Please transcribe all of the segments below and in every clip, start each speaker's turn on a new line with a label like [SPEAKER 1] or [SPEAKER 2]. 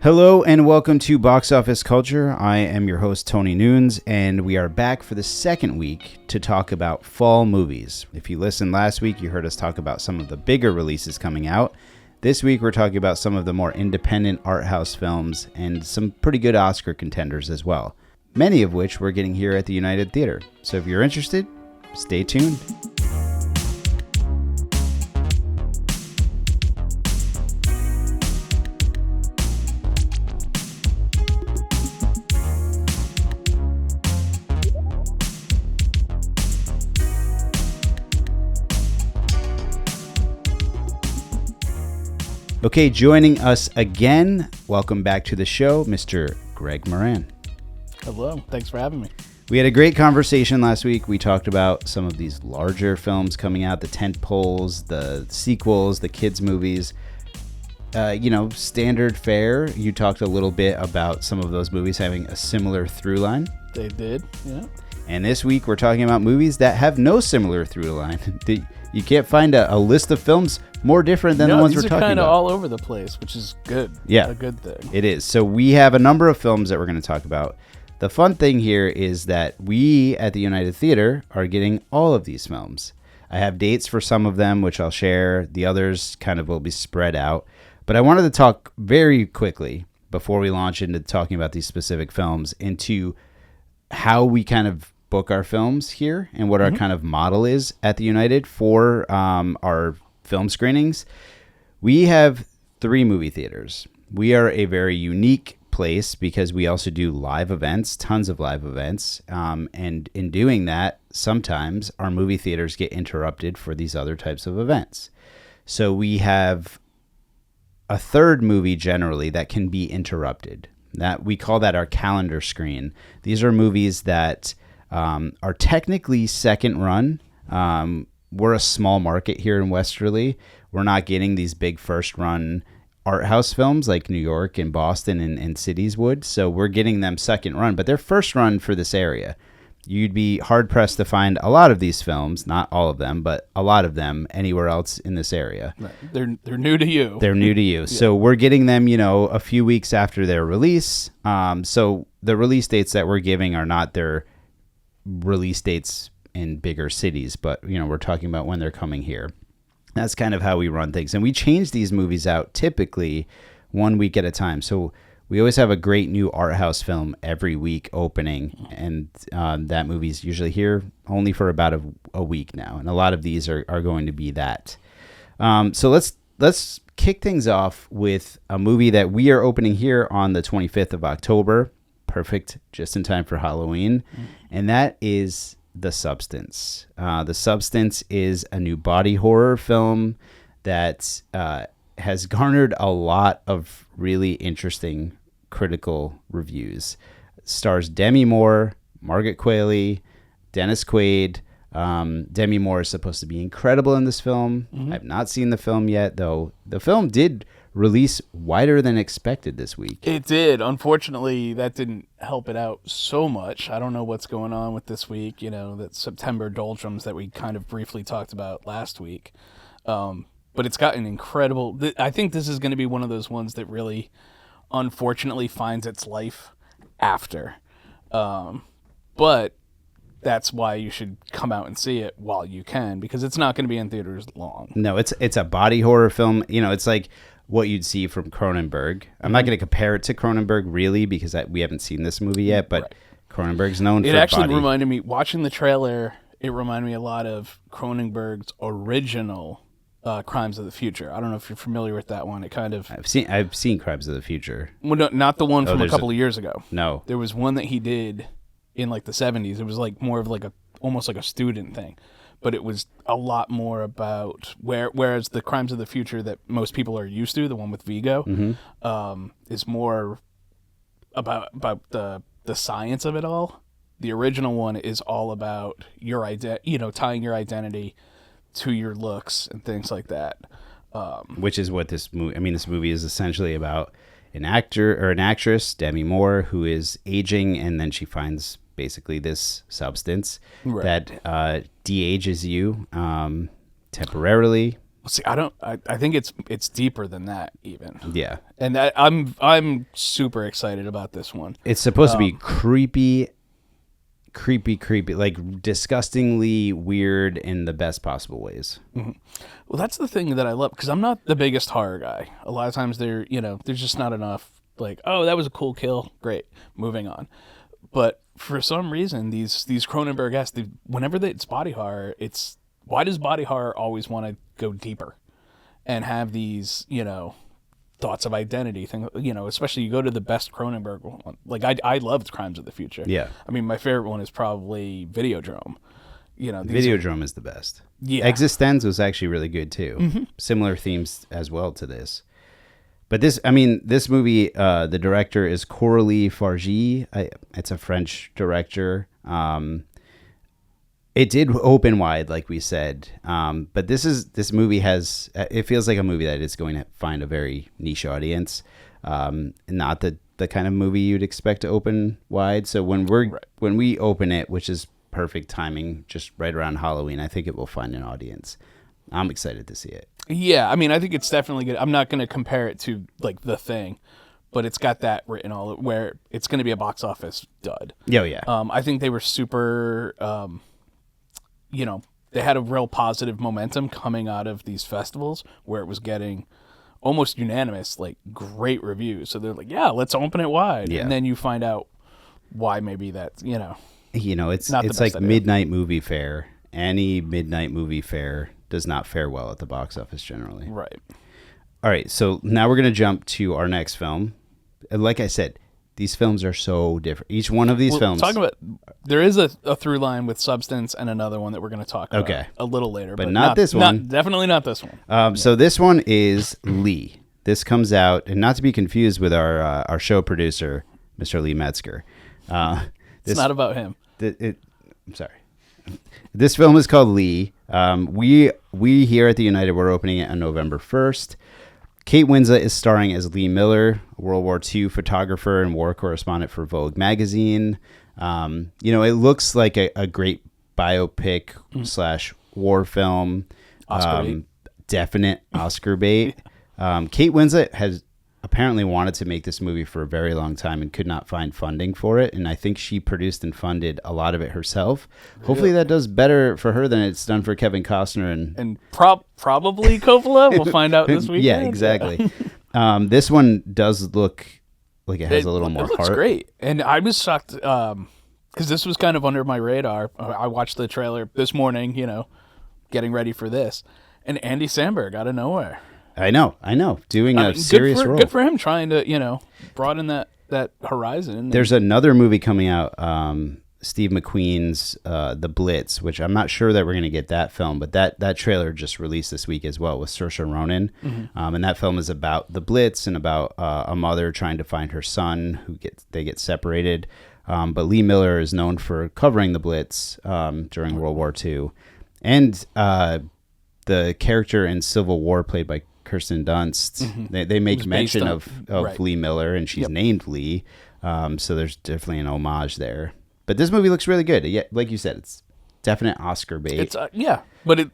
[SPEAKER 1] Hello and welcome to Box Office Culture. I am your host, Tony Nunes, and we are back for the second week to talk about fall movies. If you listened last week, you heard us talk about some of the bigger releases coming out. This week, we're talking about some of the more independent art house films and some pretty good Oscar contenders as well, many of which we're getting here at the United Theater. So if you're interested, stay tuned. Okay, joining us again, welcome back to the show, Mr. Greg Moran.
[SPEAKER 2] Hello, thanks for having me.
[SPEAKER 1] We had a great conversation last week. We talked about some of these larger films coming out, the tent poles, the sequels, the kids' movies. Standard fare. You talked a little bit about some of those movies having a similar through line.
[SPEAKER 2] They did, yeah.
[SPEAKER 1] And this week, we're talking about movies that have no similar through line. You can't find a list of films more different than the ones we're talking about.
[SPEAKER 2] These are kind of all over the place, which is good.
[SPEAKER 1] Yeah.
[SPEAKER 2] A good thing.
[SPEAKER 1] It is. So we have a number of films that we're going to talk about. The fun thing here is that we at the United Theater are getting all of these films. I have dates for some of them, which I'll share. The others kind of will be spread out. But I wanted to talk very quickly before we launch into talking about these specific films into how we kind of book our films here and what our kind of model is at the United for our film screenings. We have 3 movie theaters. We are a very unique place because we also do live events, tons of live events. And in doing that, sometimes our movie theaters get interrupted for these other types of events. So we have a third movie generally that can be interrupted. That we call that our calendar screen. These are movies that are technically second run. We're a small market here in Westerly. We're not getting these big first run art house films like New York and Boston and cities would. So we're getting them second run, but they're first run for this area. You'd be hard pressed to find a lot of these films, not all of them, but a lot of them anywhere else in this area.
[SPEAKER 2] Right. They're new to you.
[SPEAKER 1] They're new to you. Yeah. So we're getting them, a few weeks after their release. So the release dates that we're giving are not their release dates in bigger cities, but we're talking about when they're coming here. That's kind of how we run things, and we change these movies out typically 1 week at a time. So we always have a great new art house film every week opening, and that movie's usually here only for about a week now, and a lot of these are going to be that. So let's kick things off with a movie that we are opening here on the 25th of October. Perfect, just in time for Halloween, and that is The Substance. The Substance is a new body horror film that has garnered a lot of really interesting critical reviews. It stars Demi Moore, Margaret Qualley, Dennis Quaid. Demi Moore is supposed to be incredible in this film. I've not seen the film yet, though. The film did release wider than expected this week.
[SPEAKER 2] It did. Unfortunately, that didn't help it out so much. I don't know what's going on with this week, that September doldrums that we kind of briefly talked about last week. But it's gotten incredible. I think this is going to be one of those ones that really, unfortunately, finds its life after. But that's why you should come out and see it while you can, because it's not going to be in theaters long.
[SPEAKER 1] No, it's a body horror film. It's like what you'd see from Cronenberg. I'm not going to compare it to Cronenberg really because we haven't seen this movie yet, but right. Cronenberg's known for body.
[SPEAKER 2] It actually reminded me, watching the trailer, it reminded me a lot of Cronenberg's original Crimes of the Future. I don't know if you're familiar with that one. It kind of...
[SPEAKER 1] I've seen Crimes of the Future.
[SPEAKER 2] Well, no, not the one from a couple of years ago.
[SPEAKER 1] No.
[SPEAKER 2] There was one that he did in like the 70s. It was like more of like almost like a student thing. But it was a lot more about whereas the Crimes of the Future that most people are used to, the one with Viggo, is more about the science of it all. The original one is all about your tying your identity to your looks and things like that.
[SPEAKER 1] Which is what this movie. I mean, this movie is essentially about an actor or an actress, Demi Moore, who is aging, and then she finds basically this substance that de-ages you temporarily,
[SPEAKER 2] See, I think it's deeper than that even.
[SPEAKER 1] Yeah.
[SPEAKER 2] And I'm super excited about this one.
[SPEAKER 1] It's supposed to be creepy, like disgustingly weird in the best possible ways.
[SPEAKER 2] Mm-hmm. Well, that's the thing that I love, because I'm not the biggest horror guy. A lot of times there's just not enough, like, oh, that was a cool kill, great, moving on. But for some reason, these Cronenberg-esque, whenever it's body horror, why does body horror always want to go deeper and have these, thoughts of identity thing, especially you go to the best Cronenberg one. Like I loved Crimes of the Future.
[SPEAKER 1] Yeah.
[SPEAKER 2] I mean, my favorite one is probably Videodrome.
[SPEAKER 1] Videodrome is the best.
[SPEAKER 2] Yeah.
[SPEAKER 1] Existenz was actually really good too.
[SPEAKER 2] Mm-hmm.
[SPEAKER 1] Similar themes as well to this. But this movie, the director is Coralie Fargy. It's a French director. It did open wide, like we said. But this movie it feels like a movie that is going to find a very niche audience. Not the kind of movie you'd expect to open wide. So when we open it, which is perfect timing, just right around Halloween, I think it will find an audience. I'm excited to see it.
[SPEAKER 2] Yeah, I mean, I think it's definitely good. I'm not going to compare it to like The Thing, but it's got that written all where it's going to be a box office dud.
[SPEAKER 1] Oh, yeah.
[SPEAKER 2] I think they were super. They had a real positive momentum coming out of these festivals where it was getting almost unanimous, like great reviews. So they're like, yeah, let's open it wide.
[SPEAKER 1] Yeah.
[SPEAKER 2] And then you find out why maybe that's,
[SPEAKER 1] it's like midnight movie fair. Any midnight movie fair does not fare well at the box office generally.
[SPEAKER 2] Right.
[SPEAKER 1] All right. So now we're going to jump to our next film. And like I said, these films are so different. Each one of these films.
[SPEAKER 2] There is a through line with Substance and another one that we're going to talk about a little later.
[SPEAKER 1] But not this one.
[SPEAKER 2] Definitely not this one.
[SPEAKER 1] So this one is Lee. This comes out, and not to be confused with our show producer, Mr. Lee Metzger.
[SPEAKER 2] It's not about him.
[SPEAKER 1] I'm sorry. This film is called Lee. We here at the United, we're opening it on November 1st. Kate Winslet is starring as Lee Miller, a World War II photographer and war correspondent for Vogue magazine. It looks like a great biopic / war film.
[SPEAKER 2] Oscar bait.
[SPEAKER 1] Definite Oscar bait. Kate Winslet has apparently wanted to make this movie for a very long time and could not find funding for it. And I think she produced and funded a lot of it herself. Really? Hopefully that does better for her than it's done for Kevin Costner and
[SPEAKER 2] probably Coppola. We'll find out this weekend.
[SPEAKER 1] Yeah, exactly. This one does look like it has a little more heart. It looks
[SPEAKER 2] great. And I was shocked because this was kind of under my radar. I watched the trailer this morning, getting ready for this. And Andy Samberg out of nowhere.
[SPEAKER 1] I know. Doing a serious role.
[SPEAKER 2] Good for him trying to, broaden that horizon.
[SPEAKER 1] There's another movie coming out, Steve McQueen's The Blitz, which I'm not sure that we're going to get that film, but that trailer just released this week as well with Saoirse Ronan. Mm-hmm. And that film is about the Blitz and about a mother trying to find her son they get separated. But Lee Miller is known for covering the Blitz during World War II. And the character in Civil War played by Kirsten Dunst, they make mention of right. Lee Miller, and she's named Lee. So there's definitely an homage there. But this movie looks really good. Yeah, like you said, it's definite Oscar bait.
[SPEAKER 2] It's but it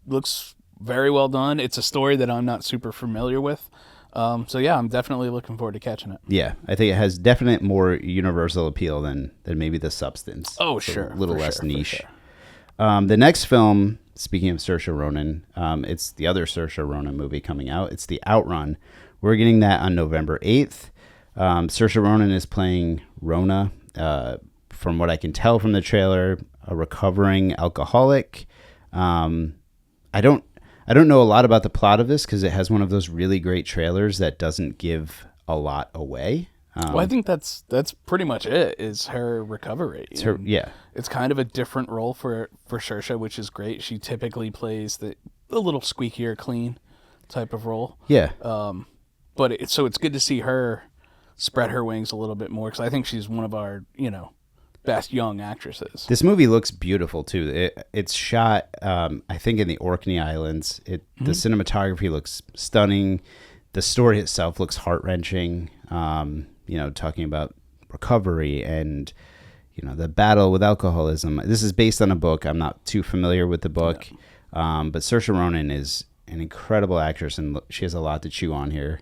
[SPEAKER 2] looks very well done. It's a story that I'm not super familiar with. So yeah, I'm definitely looking forward to catching it.
[SPEAKER 1] Yeah, I think it has definite more universal appeal than maybe The Substance.
[SPEAKER 2] Oh,
[SPEAKER 1] it's
[SPEAKER 2] sure.
[SPEAKER 1] A little less niche.
[SPEAKER 2] Sure.
[SPEAKER 1] The next film, speaking of Saoirse Ronan, it's the other Saoirse Ronan movie coming out. It's The Outrun. We're getting that on November 8th. Saoirse Ronan is playing Rona. From what I can tell from the trailer, a recovering alcoholic. I don't know a lot about the plot of this because it has one of those really great trailers that doesn't give a lot away.
[SPEAKER 2] Well, I think that's pretty much it. Is her recovery? It's kind of a different role for Saoirse, which is great. She typically plays the little squeakier clean type of role.
[SPEAKER 1] Yeah.
[SPEAKER 2] But it's good to see her spread her wings a little bit more because I think she's one of our best young actresses.
[SPEAKER 1] This movie looks beautiful too. It's shot, I think, in the Orkney Islands. The cinematography looks stunning. The story itself looks heart-wrenching. Talking about recovery and the battle with alcoholism. This is based on a book. I'm not too familiar with the book, but Saoirse Ronan is an incredible actress, and she has a lot to chew on here.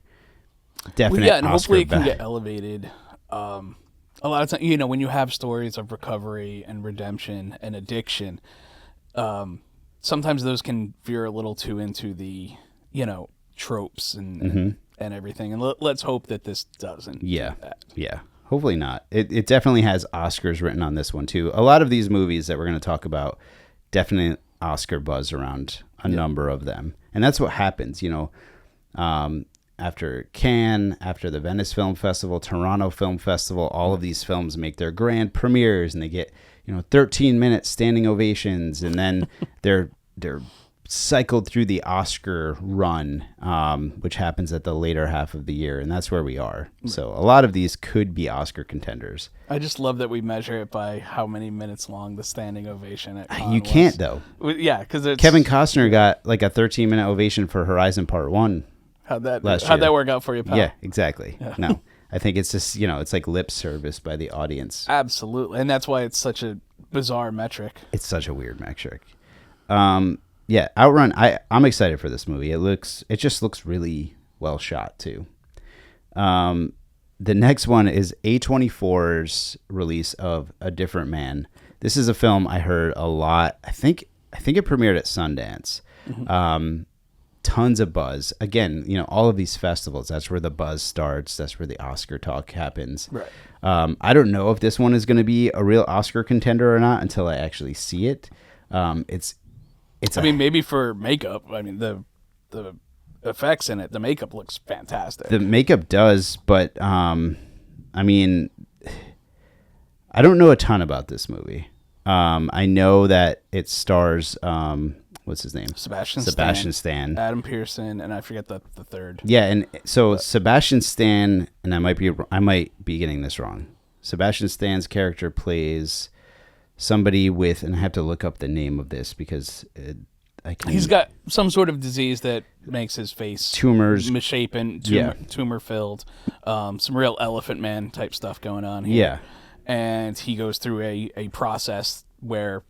[SPEAKER 1] Definite
[SPEAKER 2] and hopefully it can
[SPEAKER 1] Oscar
[SPEAKER 2] get elevated. A lot of times, when you have stories of recovery and redemption and addiction, sometimes those can veer a little too into the, tropes and everything. And let's hope that this doesn't do that.
[SPEAKER 1] Yeah. Hopefully not. It definitely has Oscars written on this one, too. A lot of these movies that we're going to talk about, definitely Oscar buzz around a number of them. And that's what happens, after Cannes, after the Venice Film Festival, Toronto Film Festival, all of these films make their grand premieres and they get, 13-minute standing ovations, and then they're cycled through the Oscar run, which happens at the later half of the year, and that's where we are. So a lot of these could be Oscar contenders.
[SPEAKER 2] I just love that we measure it by how many minutes long the standing ovation at Cannes
[SPEAKER 1] You can't, though.
[SPEAKER 2] Yeah, because
[SPEAKER 1] Kevin Costner got like a 13-minute ovation for Horizon Part 1.
[SPEAKER 2] How'd that work out for you, pal?
[SPEAKER 1] Yeah, exactly. Yeah. No, I think it's just, it's like lip service by the audience.
[SPEAKER 2] Absolutely. And that's why it's such a bizarre metric.
[SPEAKER 1] It's such a weird metric. Yeah, Outrun, I'm excited for this movie. It just looks really well shot too. The next one is A24's release of A Different Man. This is a film I heard a lot. I think it premiered at Sundance. Tons of buzz. Again, all of these festivals, that's where the buzz starts. That's where the Oscar talk happens.
[SPEAKER 2] Right.
[SPEAKER 1] I don't know if this one is going to be a real Oscar contender or not until I actually see it.
[SPEAKER 2] Maybe for makeup. I mean, the effects in it, the makeup looks fantastic.
[SPEAKER 1] The makeup does, but I don't know a ton about this movie. I know that it stars what's his name? Sebastian Stan.
[SPEAKER 2] Adam Pearson, and I forget the third.
[SPEAKER 1] Yeah, and so Sebastian Stan, and I might be getting this wrong. Sebastian Stan's character plays somebody with, and I have to look up the name of this because
[SPEAKER 2] he's got some sort of disease that makes his face
[SPEAKER 1] tumors,
[SPEAKER 2] misshapen, tumor filled, some real Elephant Man type stuff going on here.
[SPEAKER 1] Yeah,
[SPEAKER 2] and he goes through a process where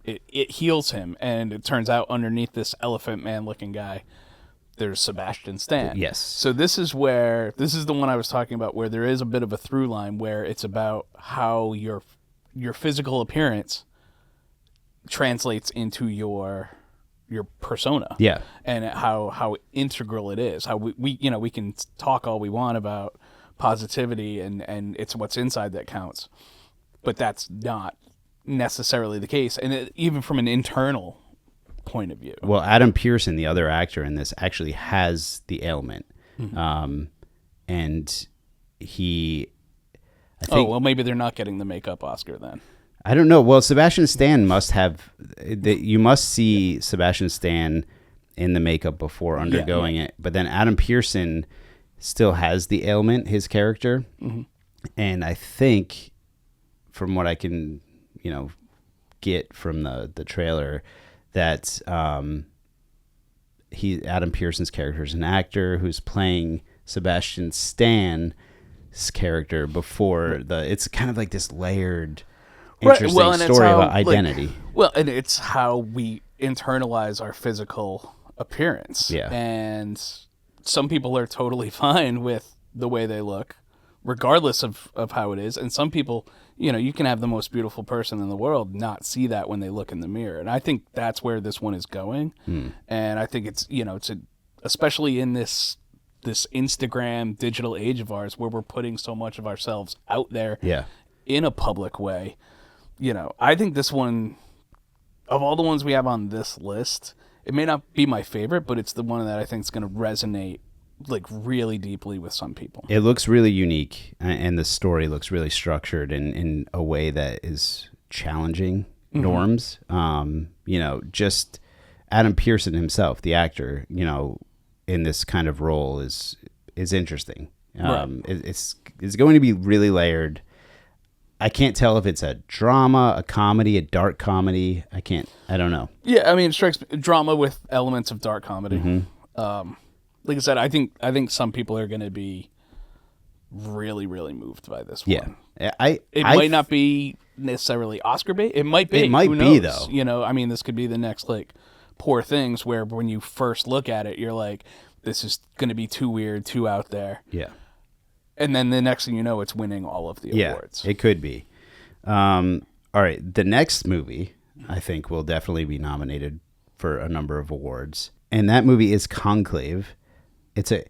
[SPEAKER 2] it heals him, and it turns out underneath this Elephant Man looking guy, there's Sebastian Stan.
[SPEAKER 1] Yes.
[SPEAKER 2] So this is the one I was talking about, where there is a bit of a through line where it's about how your physical appearance translates into your persona.
[SPEAKER 1] Yeah.
[SPEAKER 2] And how integral it is. How we can talk all we want about positivity and it's what's inside that counts. But that's not necessarily the case, and even from an internal point of view.
[SPEAKER 1] Well, Adam Pearson, the other actor in this, actually has the ailment, and he.
[SPEAKER 2] Maybe they're not getting the makeup Oscar then.
[SPEAKER 1] I don't know. Well, Sebastian Stan must have. You must see Sebastian Stan in the makeup before undergoing it, but then Adam Pearson still has the ailment, his character, and I think, from what I can get from the trailer, that Adam Pearson's character is an actor who's playing Sebastian Stan's character before it's kind of like this layered, interesting story about identity.
[SPEAKER 2] And it's how we internalize our physical appearance.
[SPEAKER 1] Yeah.
[SPEAKER 2] And some people are totally fine with the way they look, regardless of how it is. And some people, you can have the most beautiful person in the world not see that when they look in the mirror. And I think that's where this one is going. And I think it's, especially in this Instagram digital age of ours, where we're putting so much of ourselves out there in a public way. I think this one, of all the ones we have on this list, it may not be my favorite, but it's the one that I think is going to resonate like really deeply with some people.
[SPEAKER 1] It looks really unique, and the story looks really structured in a way that is challenging norms. Just Adam Pearson himself, the actor, in this kind of role is interesting. It's going to be really layered. I can't tell if it's a drama, a comedy, a dark comedy. I don't know.
[SPEAKER 2] Yeah, I mean, it strikes me, drama with elements of dark comedy. Like I said, I think some people are going to be really, really moved by this one.
[SPEAKER 1] Yeah,
[SPEAKER 2] it might not be necessarily Oscar bait. It might be.
[SPEAKER 1] It might
[SPEAKER 2] Who
[SPEAKER 1] be
[SPEAKER 2] knows?
[SPEAKER 1] though.
[SPEAKER 2] I mean, this could be the next like Poor Things, where when you first look at it, you're like, this is going to be too weird, too out there.
[SPEAKER 1] Yeah.
[SPEAKER 2] And then the next thing you know, it's winning all of the awards.
[SPEAKER 1] It could be. All right. The next movie, I think, will definitely be nominated for a number of awards. And that movie is Conclave. It's the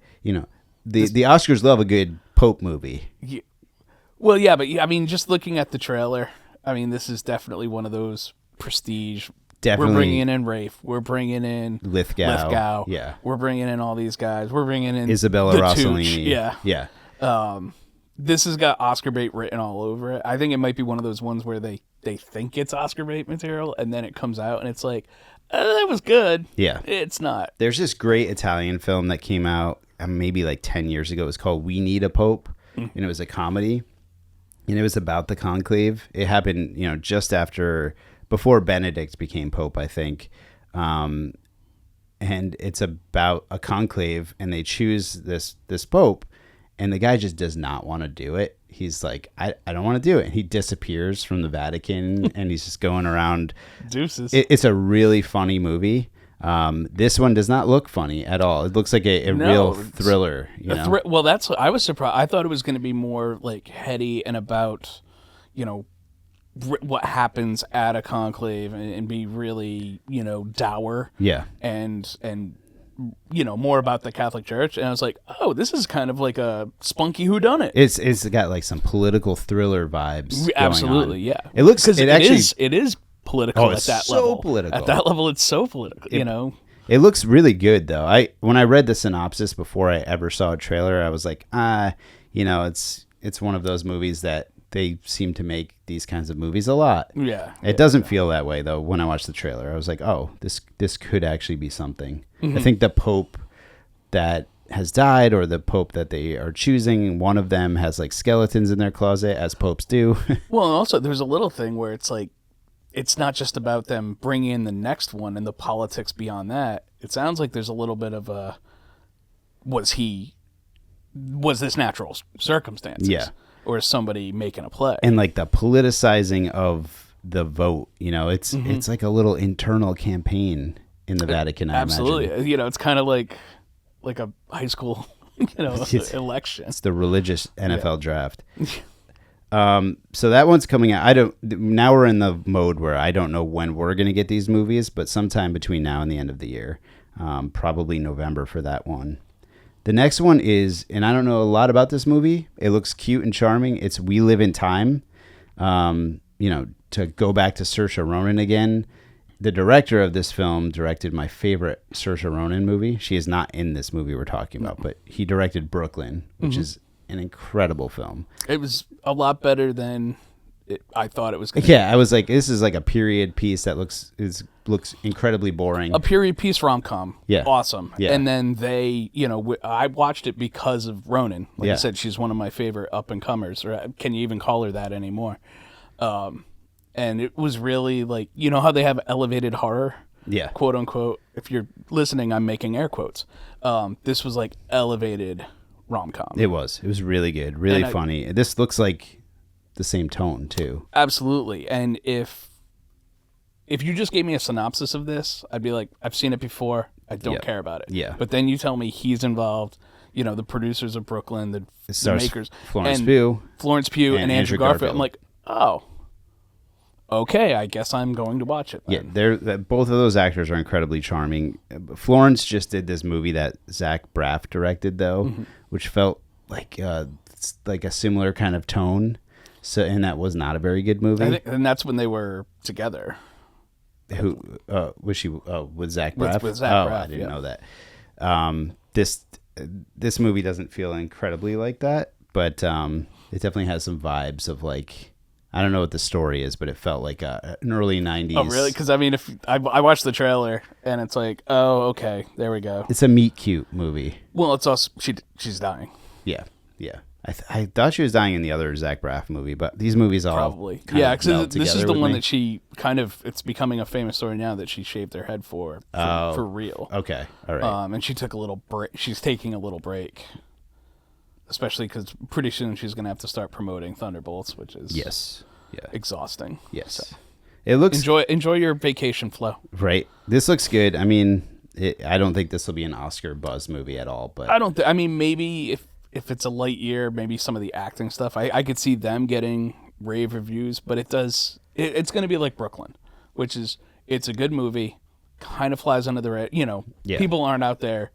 [SPEAKER 1] Oscars love a good Pope movie.
[SPEAKER 2] Yeah. Well, yeah, but I mean, just looking at the trailer, I mean, this is definitely one of those prestige.
[SPEAKER 1] Definitely.
[SPEAKER 2] We're bringing in Rafe. We're bringing in
[SPEAKER 1] Lithgow. Yeah.
[SPEAKER 2] We're bringing in all these guys. We're bringing in
[SPEAKER 1] Isabella Rossellini.
[SPEAKER 2] Yeah.
[SPEAKER 1] Yeah.
[SPEAKER 2] This has got Oscar bait written all over it. I think it might be one of those ones where they think it's Oscar bait material, and then it comes out, and it's like, that was good.
[SPEAKER 1] Yeah.
[SPEAKER 2] It's not.
[SPEAKER 1] There's this great Italian film that came out maybe like 10 years ago. It was called We Need a Pope, and it was a comedy, and it was about the conclave. It happened, just before Benedict became Pope, I think. And it's about a conclave, and they choose this Pope, and the guy just does not want to do it. He's like, I don't want to do it. And he disappears from the Vatican, and he's just going around.
[SPEAKER 2] Deuces.
[SPEAKER 1] It's a really funny movie. This one does not look funny at all. It looks like a real thriller.
[SPEAKER 2] Well, that's what I was surprised. I thought it was going to be more like heady and about, what happens at a conclave and be really, dour.
[SPEAKER 1] Yeah.
[SPEAKER 2] And more about the Catholic Church. And I was like, oh, this is kind of like a spunky whodunit.
[SPEAKER 1] It's got like some political thriller vibes.
[SPEAKER 2] Absolutely,
[SPEAKER 1] going on.
[SPEAKER 2] yeah.
[SPEAKER 1] It looks.
[SPEAKER 2] It is political at that
[SPEAKER 1] so
[SPEAKER 2] level.
[SPEAKER 1] Political.
[SPEAKER 2] At that level, it's so political.
[SPEAKER 1] It looks really good though. When I read the synopsis before I ever saw a trailer, I was like, it's one of those movies that they seem to make these kinds of movies a lot.
[SPEAKER 2] Yeah.
[SPEAKER 1] It doesn't feel that way though. When I watched the trailer, I was like, oh, this could actually be something. Mm-hmm. I think the Pope that has died, or the Pope that they are choosing, one of them has like skeletons in their closet, as popes do.
[SPEAKER 2] Well, and also there's a little thing where it's like, it's not just about them bringing in the next one and the politics beyond that. It sounds like there's a little bit of a, was this natural circumstances?
[SPEAKER 1] Yeah.
[SPEAKER 2] Or is somebody making a play?
[SPEAKER 1] And like the politicizing of the vote, it's like a little internal campaign in the Vatican.
[SPEAKER 2] Absolutely.
[SPEAKER 1] I imagine.
[SPEAKER 2] It's kind of like a high school, election.
[SPEAKER 1] It's the religious NFL draft. So that one's coming out. Now we're in the mode where I don't know when we're going to get these movies, but sometime between now and the end of the year, probably November for that one. The next one is, and I don't know a lot about this movie. It looks cute and charming. It's We Live in Time. To go back to Saoirse Ronan again, the director of this film directed my favorite Saoirse Ronan movie. She is not in this movie we're talking about, but he directed Brooklyn, which is an incredible film.
[SPEAKER 2] It was a lot better than I thought it was going to
[SPEAKER 1] be. I was like, this is like a period piece that looks incredibly boring.
[SPEAKER 2] A period piece rom-com.
[SPEAKER 1] Yeah.
[SPEAKER 2] Awesome.
[SPEAKER 1] Yeah.
[SPEAKER 2] And then they, I watched it because of Ronan. Like I said, she's one of my favorite up-and-comers. Or can you even call her that anymore? And it was really like, how they have elevated horror?
[SPEAKER 1] Yeah.
[SPEAKER 2] Quote, unquote. If you're listening, I'm making air quotes. This was like elevated rom-com.
[SPEAKER 1] It was really good, really funny. This looks like the same tone too.
[SPEAKER 2] Absolutely. And if you just gave me a synopsis of this, I'd be like, I've seen it before. I don't care about it.
[SPEAKER 1] Yeah.
[SPEAKER 2] But then you tell me he's involved, the producers of Brooklyn, the makers.
[SPEAKER 1] Florence Pugh
[SPEAKER 2] and Andrew Garfield. I'm like, oh, okay, I guess I'm going to watch it then.
[SPEAKER 1] Yeah, both of those actors are incredibly charming. Florence just did this movie that Zach Braff directed, though, which felt like a similar kind of tone. So, and that was not a very good movie.
[SPEAKER 2] And that's when they were together.
[SPEAKER 1] Who was she with Zach Braff?
[SPEAKER 2] With Zach Braff,
[SPEAKER 1] I didn't know that. This movie doesn't feel incredibly like that, but it definitely has some vibes of like, I don't know what the story is, but it felt like an early 90s.
[SPEAKER 2] Oh, really? Because, if I watched the trailer, and it's like, oh, okay, there we go.
[SPEAKER 1] It's a meet-cute movie.
[SPEAKER 2] Well, it's also, she's dying.
[SPEAKER 1] Yeah. I thought she was dying in the other Zach Braff movie, but these movies all
[SPEAKER 2] probably. Because this is the one that she kind of, it's becoming a famous story now that she shaved her head for real.
[SPEAKER 1] Okay, all right.
[SPEAKER 2] And she took a little break. She's taking a little break. Especially because pretty soon she's going to have to start promoting Thunderbolts, which is exhausting.
[SPEAKER 1] Yes.
[SPEAKER 2] So.
[SPEAKER 1] It looks
[SPEAKER 2] enjoy your vacation flow.
[SPEAKER 1] right. This looks good. I mean, I don't think this will be an Oscar buzz movie at all, but
[SPEAKER 2] I don't. I mean, maybe if it's a light year, maybe some of the acting stuff, I could see them getting rave reviews. But it's going to be like Brooklyn, which is it's a good movie, kind of flies under the radar. People aren't out there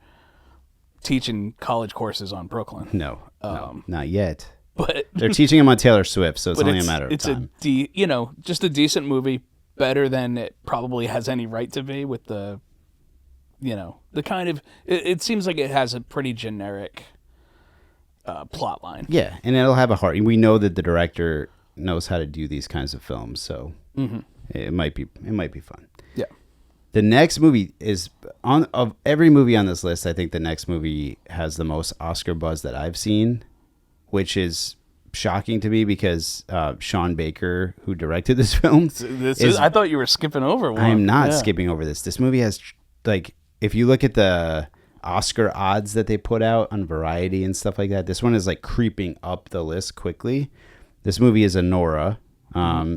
[SPEAKER 2] teaching college courses on Brooklyn.
[SPEAKER 1] No, not yet.
[SPEAKER 2] But
[SPEAKER 1] they're teaching them on Taylor Swift, so it's only a matter of time.
[SPEAKER 2] It's just a decent movie, better than it probably has any right to be with the kind of it seems like it has a pretty generic plot line.
[SPEAKER 1] Yeah, and it'll have a heart. We know that the director knows how to do these kinds of films, so it might be fun.
[SPEAKER 2] Yeah.
[SPEAKER 1] The next movie is of every movie on this list. I think the next movie has the most Oscar buzz that I've seen, which is shocking to me because Sean Baker, who directed this film,
[SPEAKER 2] I thought you were skipping over one.
[SPEAKER 1] I am not skipping over this. This movie has if you look at the Oscar odds that they put out on Variety and stuff like that, this one is creeping up the list quickly. This movie is Anora.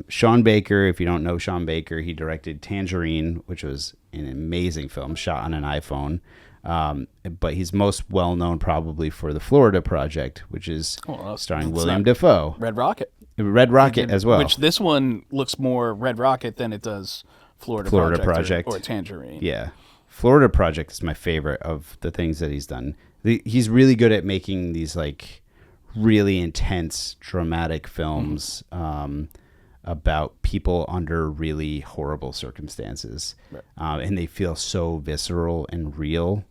[SPEAKER 1] Sean Baker, if you don't know Sean Baker, he directed Tangerine, which was an amazing film shot on an iPhone. But he's most well known probably for the Florida Project, which is starring William Dafoe.
[SPEAKER 2] Red Rocket
[SPEAKER 1] as well.
[SPEAKER 2] Which this one looks more Red Rocket than it does Florida Project. Or Tangerine.
[SPEAKER 1] Yeah. Florida Project is my favorite of the things that he's done. He's really good at making these really intense, dramatic films about people under really horrible circumstances. Right. And they feel so visceral and real.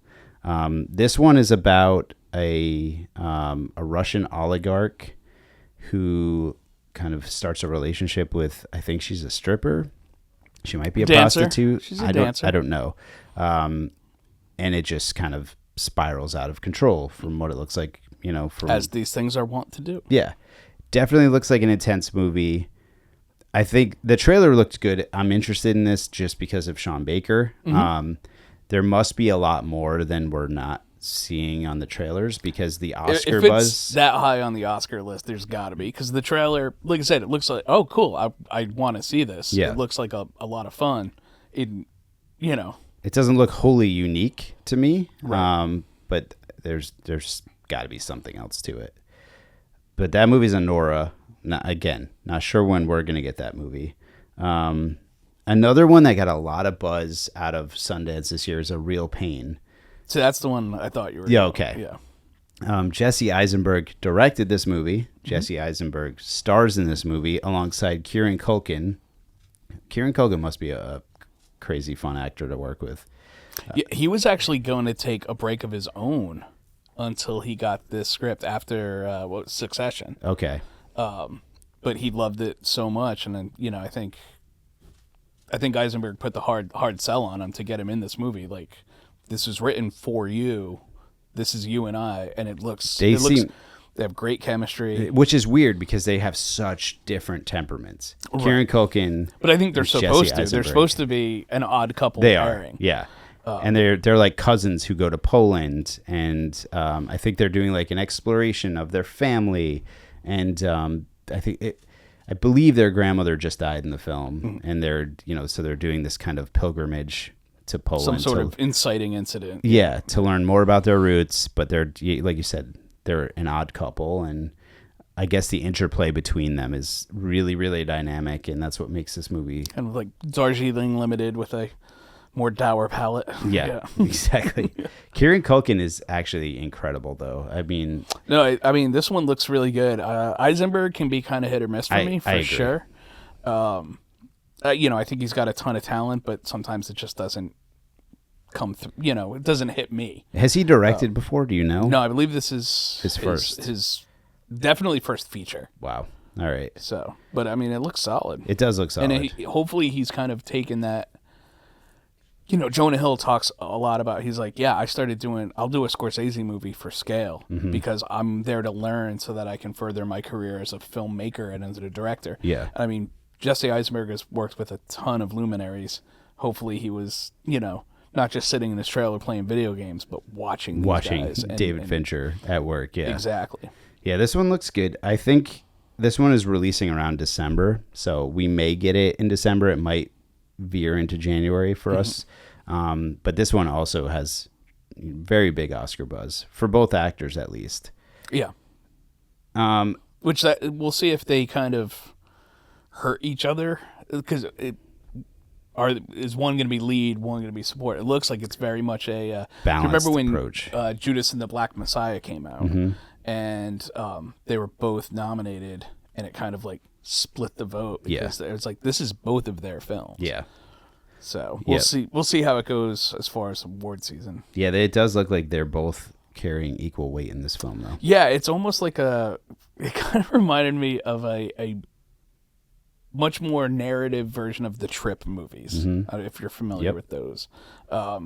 [SPEAKER 1] This one is about a Russian oligarch who kind of starts a relationship with, I think she's a stripper. She might be a prostitute.
[SPEAKER 2] She's a dancer.
[SPEAKER 1] I don't know. And it just kind of spirals out of control from what it looks like,
[SPEAKER 2] as these things are wont to do.
[SPEAKER 1] Yeah. Definitely looks like an intense movie. I think the trailer looked good. I'm interested in this just because of Sean Baker. There must be a lot more than we're not seeing on the trailers because the Oscar buzz.
[SPEAKER 2] If it's that high on the Oscar list, there's got to be. Because the trailer, like I said, it looks like, oh, cool. I want to see this.
[SPEAKER 1] Yeah.
[SPEAKER 2] It looks like a lot of fun. It
[SPEAKER 1] doesn't look wholly unique to me.
[SPEAKER 2] Right.
[SPEAKER 1] But there's got to be something else to it. But that movie's Anora. Not sure when we're going to get that movie. Another one that got a lot of buzz out of Sundance this year is A Real Pain.
[SPEAKER 2] So that's the one I thought you were.
[SPEAKER 1] Yeah, okay.
[SPEAKER 2] Yeah.
[SPEAKER 1] Jesse Eisenberg directed this movie. Jesse Eisenberg stars in this movie alongside Kieran Culkin. Kieran Culkin must be a crazy fun actor to work with.
[SPEAKER 2] He was actually going to take a break of his own until he got this script after Succession.
[SPEAKER 1] Okay.
[SPEAKER 2] But he loved it so much, and then I think Eisenberg put the hard sell on him to get him in this movie. Like, this was written for you. This is you and I, and it looks. They have great chemistry,
[SPEAKER 1] which is weird because they have such different temperaments. Right. Kieran Culkin,
[SPEAKER 2] but I think they're supposed to. They're supposed to be an odd couple.
[SPEAKER 1] They
[SPEAKER 2] pairing.
[SPEAKER 1] Are, yeah. And they're like cousins who go to Poland, and I think they're doing like an exploration of their family, and I believe their grandmother just died in the film, and they're so they're doing this kind of pilgrimage to Poland,
[SPEAKER 2] some sort of inciting incident.
[SPEAKER 1] Yeah, to learn more about their roots, but they're like you said, they're an odd couple, and I guess the interplay between them is really, really dynamic, and that's what makes this movie
[SPEAKER 2] kind of like Darjeeling Limited with a more dour palette.
[SPEAKER 1] Yeah. Exactly. Kieran Culkin is actually incredible, though. I mean,
[SPEAKER 2] this one looks really good. Eisenberg can be kind of hit or miss for me, for sure. I think he's got a ton of talent, but sometimes it just doesn't come through. It doesn't hit me.
[SPEAKER 1] Has he directed before? Do you know?
[SPEAKER 2] No, I believe this is
[SPEAKER 1] his first.
[SPEAKER 2] His definitely first feature.
[SPEAKER 1] Wow. All right.
[SPEAKER 2] So, but I mean, it looks solid.
[SPEAKER 1] It does look solid.
[SPEAKER 2] And hopefully he's kind of taken that. Jonah Hill talks a lot about, he's like, yeah, I'll do a Scorsese movie for scale because I'm there to learn so that I can further my career as a filmmaker and as a director.
[SPEAKER 1] Yeah.
[SPEAKER 2] I mean, Jesse Eisenberg has worked with a ton of luminaries. Hopefully he was, not just sitting in his trailer playing video games, but watching these guys
[SPEAKER 1] David Fincher at work. Yeah.
[SPEAKER 2] Exactly.
[SPEAKER 1] Yeah, this one looks good. I think this one is releasing around December, so we may get it in December. It might veer into January for us. But this one also has very big Oscar buzz for both actors, at least.
[SPEAKER 2] Yeah. Which we'll see if they kind of hurt each other, because is one going to be lead, one going to be support? It looks like it's very much a
[SPEAKER 1] balanced
[SPEAKER 2] approach.
[SPEAKER 1] Remember when
[SPEAKER 2] Judas and the Black Messiah came out, and they were both nominated, and it kind of like split the vote because it's like this is both of their films.
[SPEAKER 1] Yeah.
[SPEAKER 2] So we'll see. We'll see how it goes as far as award season.
[SPEAKER 1] Yeah, it does look like they're both carrying equal weight in this film, though.
[SPEAKER 2] Yeah, it's almost like it kind of reminded me of a much more narrative version of the Trip movies, if you're familiar with those. I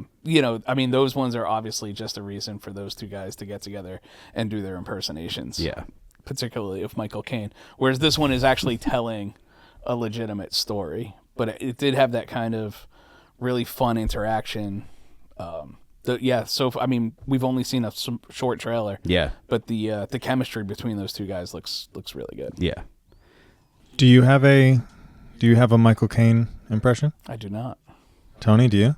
[SPEAKER 2] mean, those ones are obviously just a reason for those two guys to get together and do their impersonations.
[SPEAKER 1] Yeah.
[SPEAKER 2] Particularly of Michael Caine. Whereas this one is actually telling a legitimate story. But it did have that kind of really fun interaction. I mean, we've only seen a short trailer.
[SPEAKER 1] Yeah.
[SPEAKER 2] But the chemistry between those two guys looks really good.
[SPEAKER 1] Yeah.
[SPEAKER 3] Do you have a Michael Caine impression?
[SPEAKER 2] I do not.
[SPEAKER 3] Tony, do you?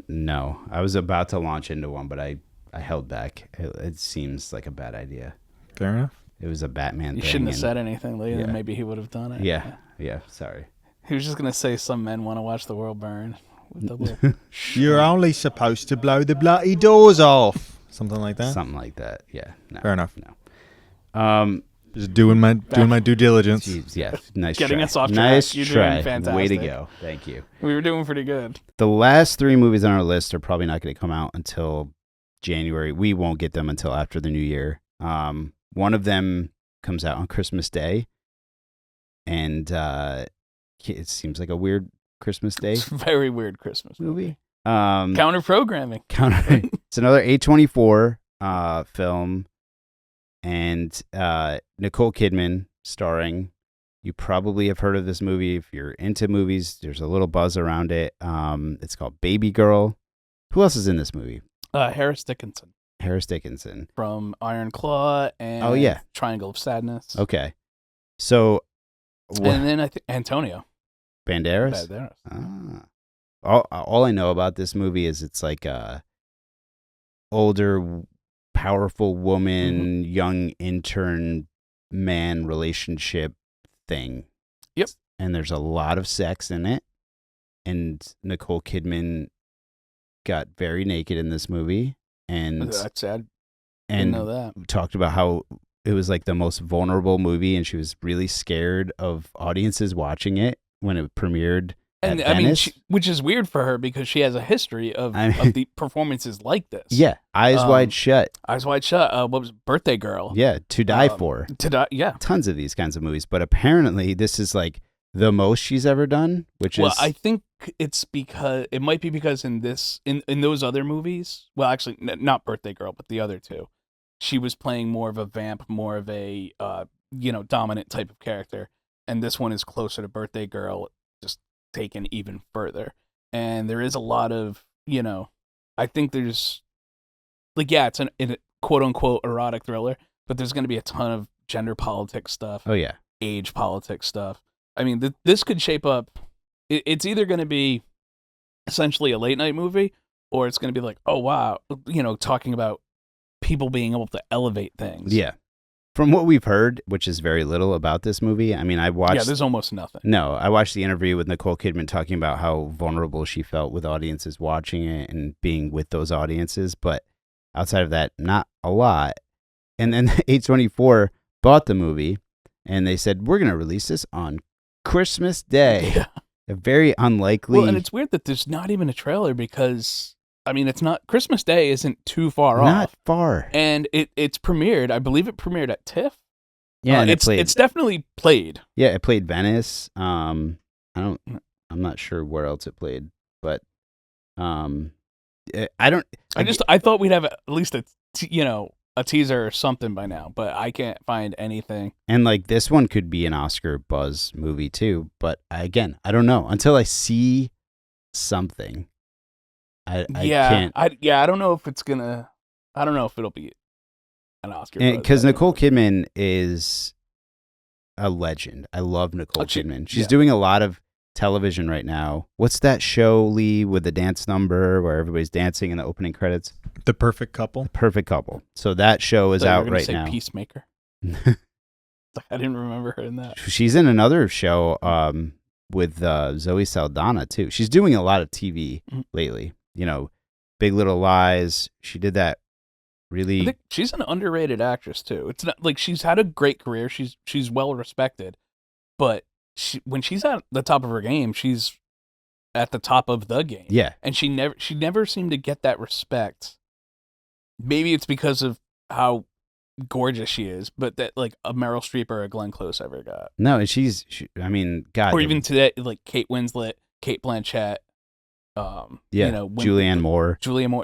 [SPEAKER 1] No, I was about to launch into one, but I held back. It seems like a bad idea.
[SPEAKER 3] Fair enough.
[SPEAKER 1] It was a Batman
[SPEAKER 2] You
[SPEAKER 1] thing.
[SPEAKER 2] shouldn't have said anything, Lee, then maybe he would have done it.
[SPEAKER 1] Yeah, sorry.
[SPEAKER 2] He was just going to say some men want to watch the world burn. With the little
[SPEAKER 3] You're only supposed to blow the bloody doors off. Something like that?
[SPEAKER 1] Something like that, yeah. No,
[SPEAKER 3] fair enough.
[SPEAKER 1] No.
[SPEAKER 3] Just doing my due diligence.
[SPEAKER 1] Geez, yeah, nice
[SPEAKER 2] Getting
[SPEAKER 1] try.
[SPEAKER 2] us off track.
[SPEAKER 1] Nice
[SPEAKER 2] You're
[SPEAKER 1] try.
[SPEAKER 2] doing fantastic.
[SPEAKER 1] Way to go. Thank you.
[SPEAKER 2] We were doing pretty good.
[SPEAKER 1] The last 3 movies on our list are probably not going to come out until January. We won't get them until after the new year. One of them comes out on Christmas Day, and it seems like a weird Christmas Day.
[SPEAKER 2] It's a very weird Christmas
[SPEAKER 1] movie.
[SPEAKER 2] Counter programming.
[SPEAKER 1] It's another A24 film, and Nicole Kidman starring. You probably have heard of this movie if you're into movies. There's a little buzz around it. It's called Baby Girl. Who else is in this movie?
[SPEAKER 2] Harris Dickinson.
[SPEAKER 1] Harris Dickinson
[SPEAKER 2] from Iron Claw and Triangle of Sadness.
[SPEAKER 1] Okay, so
[SPEAKER 2] and then I think Antonio
[SPEAKER 1] Banderas. All I know about this movie is it's like a older, powerful woman, young intern man relationship thing.
[SPEAKER 2] Yep.
[SPEAKER 1] And there's a lot of sex in it, and Nicole Kidman got very naked in this movie. And
[SPEAKER 2] that's sad.
[SPEAKER 1] And
[SPEAKER 2] didn't know that.
[SPEAKER 1] Talked about how it was like the most vulnerable movie, and she was really scared of audiences watching it when it premiered.
[SPEAKER 2] And I mean, which is weird for her because she has a history of the performances like this.
[SPEAKER 1] Yeah, Eyes Wide Shut.
[SPEAKER 2] Eyes Wide Shut. What was it? Birthday Girl?
[SPEAKER 1] Yeah, To Die For.
[SPEAKER 2] Yeah.
[SPEAKER 1] Tons of these kinds of movies, but apparently this is like the most she's ever done.
[SPEAKER 2] Well, I think it's because it might be because in those other movies, well, actually not Birthday Girl, but the other two, she was playing more of a vamp, more of a dominant type of character, and this one is closer to Birthday Girl, just taken even further. And there is a lot of I think there's it's a quote unquote erotic thriller, but there's going to be a ton of gender politics stuff.
[SPEAKER 1] Oh yeah,
[SPEAKER 2] age politics stuff. I mean, this could shape up. It's either going to be essentially a late night movie, or it's going to be like, oh wow, talking about people being able to elevate things.
[SPEAKER 1] Yeah. From what we've heard, which is very little about this movie, I mean, I watched...
[SPEAKER 2] Yeah, there's almost nothing.
[SPEAKER 1] No, I watched the interview with Nicole Kidman talking about how vulnerable she felt with audiences watching it and being with those audiences, but outside of that, not a lot. And then A24 bought the movie, and they said, we're going to release this on Christmas Day. Yeah. A very unlikely...
[SPEAKER 2] Well, and it's weird that there's not even a trailer because... I mean, it's not Christmas Day isn't too far off.
[SPEAKER 1] Not far.
[SPEAKER 2] And it's premiered. I believe it premiered at TIFF.
[SPEAKER 1] Yeah, and
[SPEAKER 2] it's definitely played.
[SPEAKER 1] Yeah, it played Venice. I'm not sure where else it played, but I
[SPEAKER 2] thought we'd have at least a teaser or something by now, but I can't find anything.
[SPEAKER 1] And like this one could be an Oscar buzz movie too, but I don't know until I see something. I can't.
[SPEAKER 2] I don't know if it's gonna. I don't know if it'll be an Oscar.
[SPEAKER 1] Because Nicole Kidman is a legend. I love Nicole Kidman. She's
[SPEAKER 2] yeah.
[SPEAKER 1] doing a lot of television right now. What's that show, Lee, with the dance number where everybody's dancing in the opening credits?
[SPEAKER 3] The Perfect Couple.
[SPEAKER 1] Perfect Couple. So that show is out right now.
[SPEAKER 2] Peacemaker. I didn't remember her in that.
[SPEAKER 1] She's in another show with Zoe Saldana too. She's doing a lot of TV lately. You know, Big Little Lies. She did that really.
[SPEAKER 2] I think she's an underrated actress too. It's not like she's had a great career. She's well respected, but when she's at the top of her game, she's at the top of the game.
[SPEAKER 1] Yeah,
[SPEAKER 2] and she never seemed to get that respect. Maybe it's because of how gorgeous she is, but that like a Meryl Streep or a Glenn Close ever got.
[SPEAKER 1] No, and I mean, God.
[SPEAKER 2] Or even today, like Kate Winslet, Kate Blanchett, you know,
[SPEAKER 1] Julianne Moore.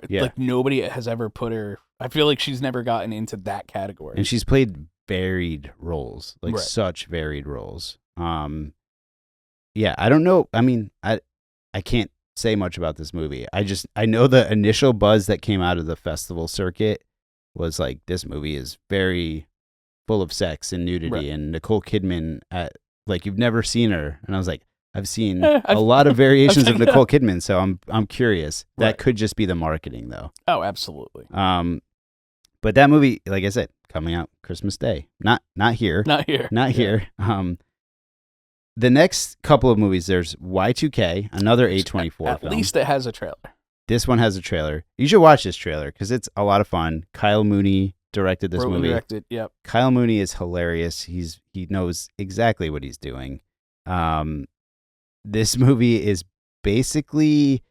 [SPEAKER 2] Yeah. Like nobody has ever put her. I feel like she's never gotten into that category.
[SPEAKER 1] And she's played varied roles, like
[SPEAKER 2] Right.
[SPEAKER 1] such varied roles. Yeah, I don't know. I mean, I can't say much about this movie. I know the initial buzz that came out of the festival circuit was like, this movie is very full of sex and nudity,
[SPEAKER 2] Right.
[SPEAKER 1] and Nicole Kidman like you've never seen her, and I was like, I've seen a lot of variations of Nicole Kidman, so I'm curious. That
[SPEAKER 2] Right.
[SPEAKER 1] could just be the marketing, though.
[SPEAKER 2] Oh, absolutely.
[SPEAKER 1] But that movie, like I said, coming out Christmas Day, not here,
[SPEAKER 2] Not here.
[SPEAKER 1] not here. The next couple of movies, there's Y2K, another A24
[SPEAKER 2] At
[SPEAKER 1] film.
[SPEAKER 2] least it has a trailer.
[SPEAKER 1] This one has a trailer. You should watch this trailer because it's a lot of fun. Kyle Mooney directed this
[SPEAKER 2] Wrote and
[SPEAKER 1] movie.
[SPEAKER 2] directed. Yep.
[SPEAKER 1] Kyle Mooney is hilarious. He knows exactly what he's doing. This movie is basically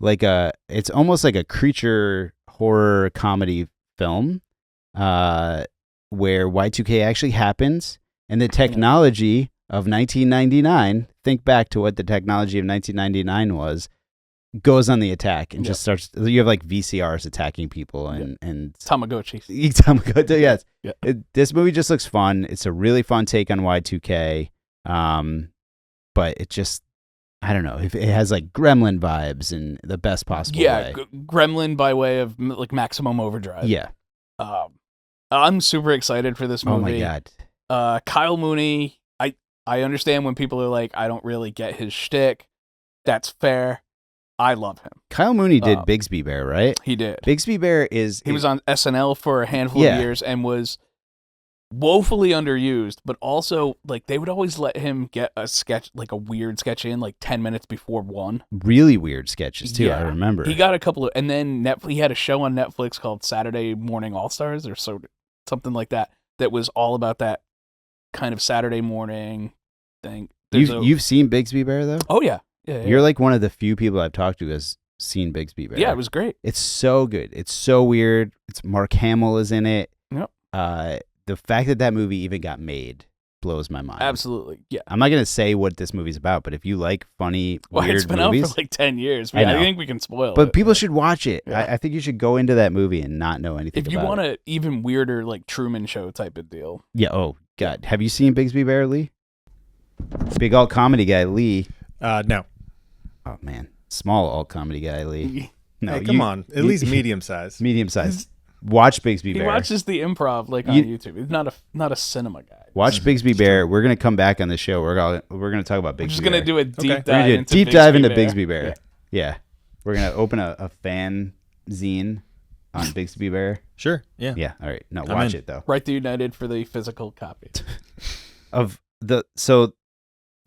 [SPEAKER 1] like it's almost like a creature horror comedy film, where Y2K actually happens, and the technology of 1999, think back to what the technology of 1999 was, goes on the attack and just starts. You have like VCRs attacking people and
[SPEAKER 2] Tamagotchis.
[SPEAKER 1] Yes.
[SPEAKER 2] Yeah.
[SPEAKER 1] This movie just looks fun. It's a really fun take on Y2K. But it just, I don't know, if it has like Gremlin vibes in the best possible way.
[SPEAKER 2] Gremlin by way of like Maximum Overdrive.
[SPEAKER 1] Yeah.
[SPEAKER 2] I'm super excited for this movie.
[SPEAKER 1] Oh my God.
[SPEAKER 2] Kyle Mooney. I understand when people are like, I don't really get his shtick. That's fair. I love him.
[SPEAKER 1] Kyle Mooney did Bigsby Bear, right?
[SPEAKER 2] He did.
[SPEAKER 1] Bigsby Bear is...
[SPEAKER 2] He was on SNL for a handful of years and was woefully underused, but also, like, they would always let him get a sketch, like a weird sketch in, like 10 minutes before one.
[SPEAKER 1] Really weird sketches, too, I remember.
[SPEAKER 2] He got a couple of... And then he had a show on Netflix called Saturday Morning All-Stars or something like that was all about that kind of Saturday morning thing.
[SPEAKER 1] You've seen Bigsby Bear, though?
[SPEAKER 2] Oh, yeah. Yeah.
[SPEAKER 1] You're like one of the few people I've talked to who has seen Bigsby Bear.
[SPEAKER 2] Yeah, it was great.
[SPEAKER 1] It's so good. It's so weird. It's Mark Hamill is in it.
[SPEAKER 2] Yep.
[SPEAKER 1] The fact that movie even got made blows my mind.
[SPEAKER 2] Absolutely. Yeah.
[SPEAKER 1] I'm not going to say what this movie's about, but if you like funny, weird
[SPEAKER 2] it's been
[SPEAKER 1] movies,
[SPEAKER 2] out for like 10 years.
[SPEAKER 1] I
[SPEAKER 2] think we can spoil it.
[SPEAKER 1] But people should watch it.
[SPEAKER 2] Yeah.
[SPEAKER 1] I think you should go into that movie and not know anything
[SPEAKER 2] if you
[SPEAKER 1] about
[SPEAKER 2] want
[SPEAKER 1] it.
[SPEAKER 2] an even weirder, like Truman Show type of deal.
[SPEAKER 1] Yeah. Oh, God. Have you seen Bigsby Bear, Lee? Big alt comedy guy, Lee.
[SPEAKER 3] No.
[SPEAKER 1] Oh, man. Small alt comedy guy, Lee. No,
[SPEAKER 3] hey, come on. At least medium size.
[SPEAKER 1] Medium size. Watch Bigsby Bear.
[SPEAKER 2] He watches the improv like on YouTube. He's not a cinema guy.
[SPEAKER 1] Watch Bigsby Bear. We're gonna come back on the show. We're gonna talk about Bigsby Bear.
[SPEAKER 2] We're just gonna do a deep
[SPEAKER 1] We're
[SPEAKER 2] dive.
[SPEAKER 1] gonna do a
[SPEAKER 2] into
[SPEAKER 1] deep
[SPEAKER 2] Bigsby
[SPEAKER 1] dive into
[SPEAKER 2] Bear.
[SPEAKER 1] Bigsby Bear. Yeah. We're gonna open a fan zine on Bigsby Bear.
[SPEAKER 3] Sure. Yeah.
[SPEAKER 1] Yeah. All right. No,
[SPEAKER 3] I'm
[SPEAKER 1] watch
[SPEAKER 3] in.
[SPEAKER 1] it though.
[SPEAKER 2] Write the United for the physical copy.
[SPEAKER 1] So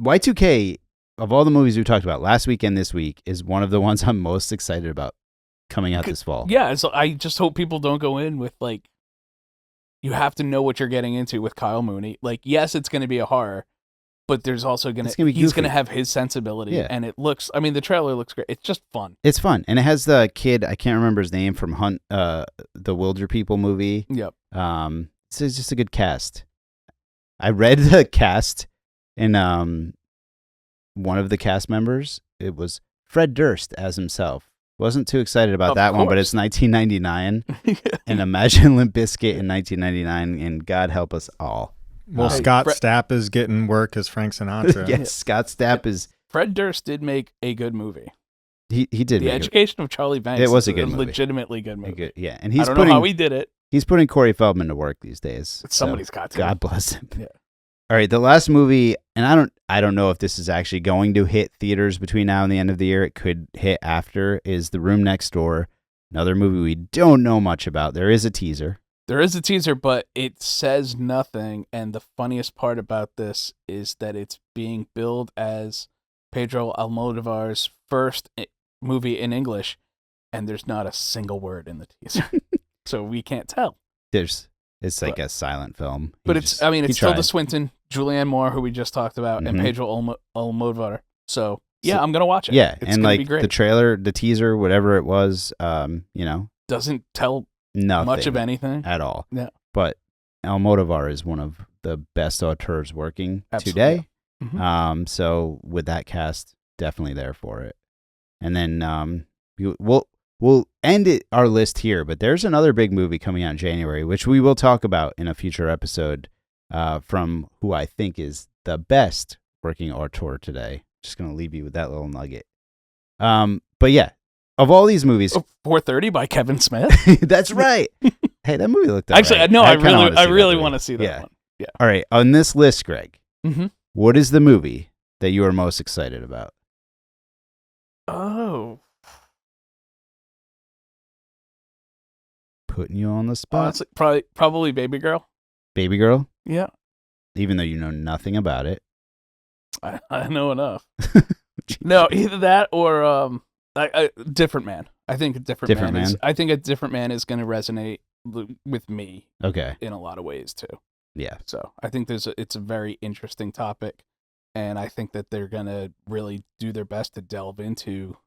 [SPEAKER 1] Y2K, of all the movies we talked about last week and this week, is one of the ones I'm most excited about coming out this fall.
[SPEAKER 2] Yeah, so I just hope people don't go in with like, you have to know what you're getting into with Kyle Mooney. Like, yes, it's going to be a horror, but there's also he's going to have his sensibility, and it looks. I mean, the trailer looks great. It's just fun.
[SPEAKER 1] It's fun, and it has the kid. I can't remember his name from Hunt, the Wilder People movie.
[SPEAKER 2] Yep.
[SPEAKER 1] It's just a good cast. I read the cast, and one of the cast members, it was Fred Durst as himself. Wasn't too excited about that one, but it's 1999, and imagine Limp Bizkit in 1999, and God help us all.
[SPEAKER 3] Well, Scott Stapp is getting work as Frank Sinatra.
[SPEAKER 1] Yes, Scott Stapp is.
[SPEAKER 2] Fred Durst did make a good movie.
[SPEAKER 1] He did.
[SPEAKER 2] The Education of Charlie Banks.
[SPEAKER 1] It was a good movie.
[SPEAKER 2] Legitimately good movie.
[SPEAKER 1] Yeah, and he's
[SPEAKER 2] I don't know how he did it.
[SPEAKER 1] He's putting Corey Feldman to work these days.
[SPEAKER 2] Somebody's got to.
[SPEAKER 1] God bless him.
[SPEAKER 2] Yeah.
[SPEAKER 1] All right, the last movie, and I don't know if this is actually going to hit theaters between now and the end of the year. It could hit after, is The Room Next Door. Another movie we don't know much about. There is a teaser.
[SPEAKER 2] There is a teaser, but it says nothing. And the funniest part about this is that it's being billed as Pedro Almodovar's first movie in English, and there's not a single word in the teaser. So we can't tell.
[SPEAKER 1] It's like a silent film.
[SPEAKER 2] But it's Tilda Swinton, Julianne Moore, who we just talked about, and Pedro Almodovar. So I'm gonna watch it.
[SPEAKER 1] Yeah,
[SPEAKER 2] it's
[SPEAKER 1] and
[SPEAKER 2] gonna
[SPEAKER 1] like
[SPEAKER 2] be great.
[SPEAKER 1] the trailer, the teaser, whatever it was,
[SPEAKER 2] doesn't tell
[SPEAKER 1] nothing
[SPEAKER 2] much of anything
[SPEAKER 1] at all.
[SPEAKER 2] Yeah,
[SPEAKER 1] but Almodovar is one of the best auteurs working
[SPEAKER 2] Absolutely.
[SPEAKER 1] today. So with that cast, definitely there for it. And then we'll end our list here, but there's another big movie coming out in January, which we will talk about in a future episode, from who I think is the best working auteur today. Just going to leave you with that little nugget. But yeah, of all these movies,
[SPEAKER 2] 4:30 by Kevin Smith.
[SPEAKER 1] That's right. Hey, that movie looked
[SPEAKER 2] actually
[SPEAKER 1] right.
[SPEAKER 2] No, I really want to see that one. Yeah.
[SPEAKER 1] All right, on this list, Greg,
[SPEAKER 2] Mm-hmm.
[SPEAKER 1] what is the movie that you are most excited about?
[SPEAKER 2] Oh,
[SPEAKER 1] Putting you on the spot.
[SPEAKER 2] honestly, probably Baby Girl.
[SPEAKER 1] Baby Girl,
[SPEAKER 2] Yeah,
[SPEAKER 1] even though you know nothing about it.
[SPEAKER 2] I know enough. No, either that or Different Man. I think a Different Man. I think a Different Man is going to resonate with me.
[SPEAKER 1] Okay.
[SPEAKER 2] In a lot of ways too.
[SPEAKER 1] Yeah.
[SPEAKER 2] So I think it's a very interesting topic, and I think that they're going to really do their best to delve into,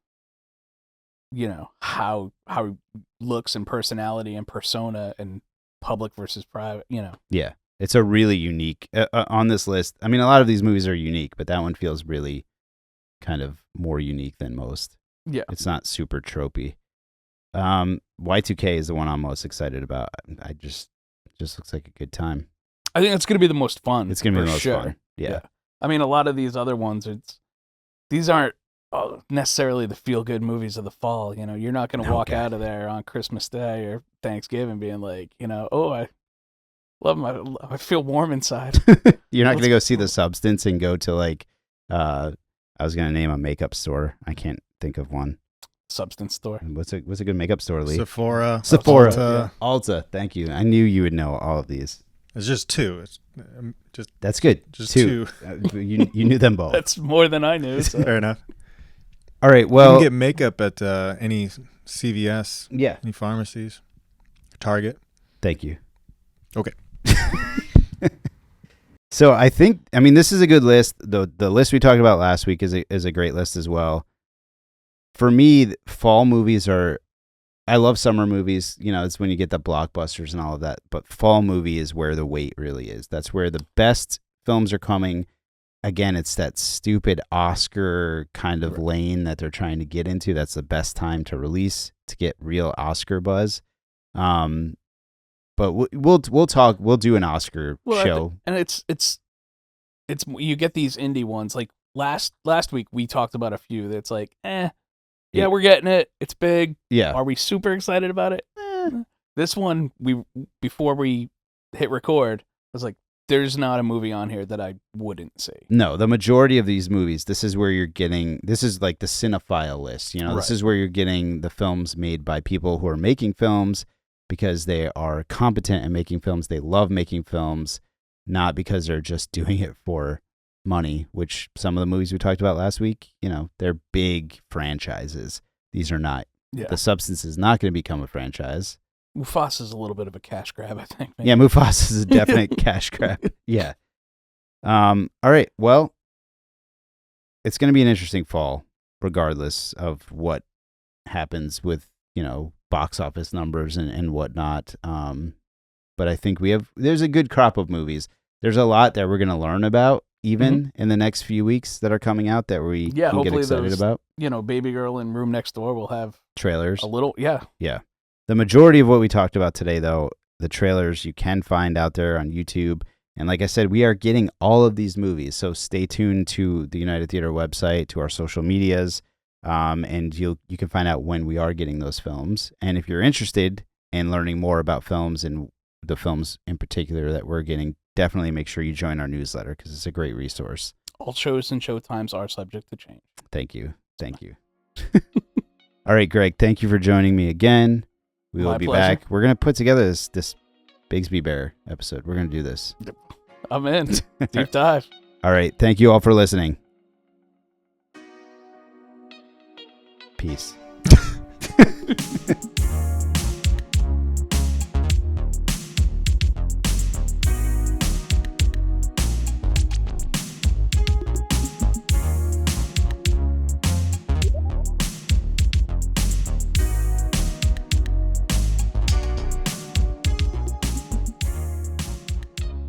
[SPEAKER 2] how looks and personality and persona and public versus private.
[SPEAKER 1] Yeah. It's a really unique on this list. I mean, a lot of these movies are unique, but that one feels really kind of more unique than most.
[SPEAKER 2] Yeah.
[SPEAKER 1] It's not super tropey. Y2K is the one I'm most excited about. I just looks like a good time.
[SPEAKER 2] I think it's going to be the most fun.
[SPEAKER 1] It's going to be the most
[SPEAKER 2] sure.
[SPEAKER 1] fun. Yeah.
[SPEAKER 2] I mean, a lot of these other ones, these aren't necessarily the feel-good movies of the fall. You're not going to walk out of there on Christmas Day or Thanksgiving being like, I love them. I feel warm inside.
[SPEAKER 1] You're not going to go see The Substance and go to like, I was going to name a makeup store. I can't think of one.
[SPEAKER 2] Substance store.
[SPEAKER 1] What's a good makeup store, Lee?
[SPEAKER 3] Sephora.
[SPEAKER 1] Ulta. Thank you. I knew you would know all of these.
[SPEAKER 3] It's just two. It's just
[SPEAKER 1] That's good.
[SPEAKER 3] Just
[SPEAKER 1] two. You knew them both.
[SPEAKER 2] That's more than I knew. So.
[SPEAKER 3] Fair enough.
[SPEAKER 1] All right. Well,
[SPEAKER 3] you can get makeup at any CVS.
[SPEAKER 1] Yeah.
[SPEAKER 3] Any pharmacies. Target.
[SPEAKER 1] Thank you.
[SPEAKER 3] Okay.
[SPEAKER 1] So I mean, this is a good list. The list we talked about last week is a great list as well. For me, fall movies I love summer movies. It's when you get the blockbusters and all of that. But fall movie is where the weight really is. That's where the best films are coming. Again, it's that stupid Oscar kind of lane that they're trying to get into. That's the best time to release to get real Oscar buzz. But we'll talk. We'll do an Oscar show.
[SPEAKER 2] And it's you get these indie ones. Like last week we talked about a few that's like, yeah, we're getting it. It's big.
[SPEAKER 1] Yeah.
[SPEAKER 2] Are we super excited about it? This one, before we hit record, I was like, there's not a movie on here that I wouldn't see.
[SPEAKER 1] No, the majority of these movies, this is where you're getting, this is like the cinephile list. This is where you're getting the films made by people who are making films because they are competent at making films. They love making films, not because they're just doing it for money, which some of the movies we talked about last week, they're big franchises. These are not.
[SPEAKER 2] Yeah.
[SPEAKER 1] The Substance is not going to become a franchise.
[SPEAKER 2] Mufasa's a little bit of a cash grab, I think. Maybe.
[SPEAKER 1] Yeah, Mufasa is a definite cash grab. Yeah. All right. Well, it's going to be an interesting fall, regardless of what happens with, box office numbers and whatnot. But I think there's a good crop of movies. There's a lot that we're going to learn about even in the next few weeks that are coming out that we can get excited about.
[SPEAKER 2] Baby Girl and Room Next Door will have
[SPEAKER 1] trailers.
[SPEAKER 2] A little, yeah.
[SPEAKER 1] Yeah. The majority of what we talked about today, though, the trailers you can find out there on YouTube. And like I said, we are getting all of these movies. So stay tuned to the United Theater website, to our social medias, and you can find out when we are getting those films. And if you're interested in learning more about films and the films in particular that we're getting definitely make sure you join our newsletter because it's a great resource.
[SPEAKER 2] All shows and showtimes are subject to change.
[SPEAKER 1] Thank you. All right, Greg, thank you for joining me again. We will be
[SPEAKER 2] pleasure.
[SPEAKER 1] back. We're going to put together this Bigsby Bear episode. We're going to do this.
[SPEAKER 2] I'm in. Deep dive.
[SPEAKER 1] All right. Thank you all for listening. Peace.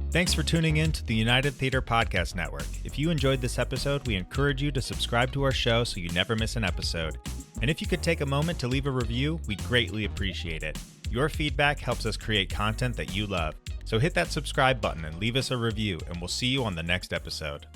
[SPEAKER 3] Thanks for tuning in to the United Theater Podcast Network. If you enjoyed this episode, we encourage you to subscribe to our show so you never miss an episode. And if you could take a moment to leave a review, we'd greatly appreciate it. Your feedback helps us create content that you love. So hit that subscribe button and leave us a review, and we'll see you on the next episode.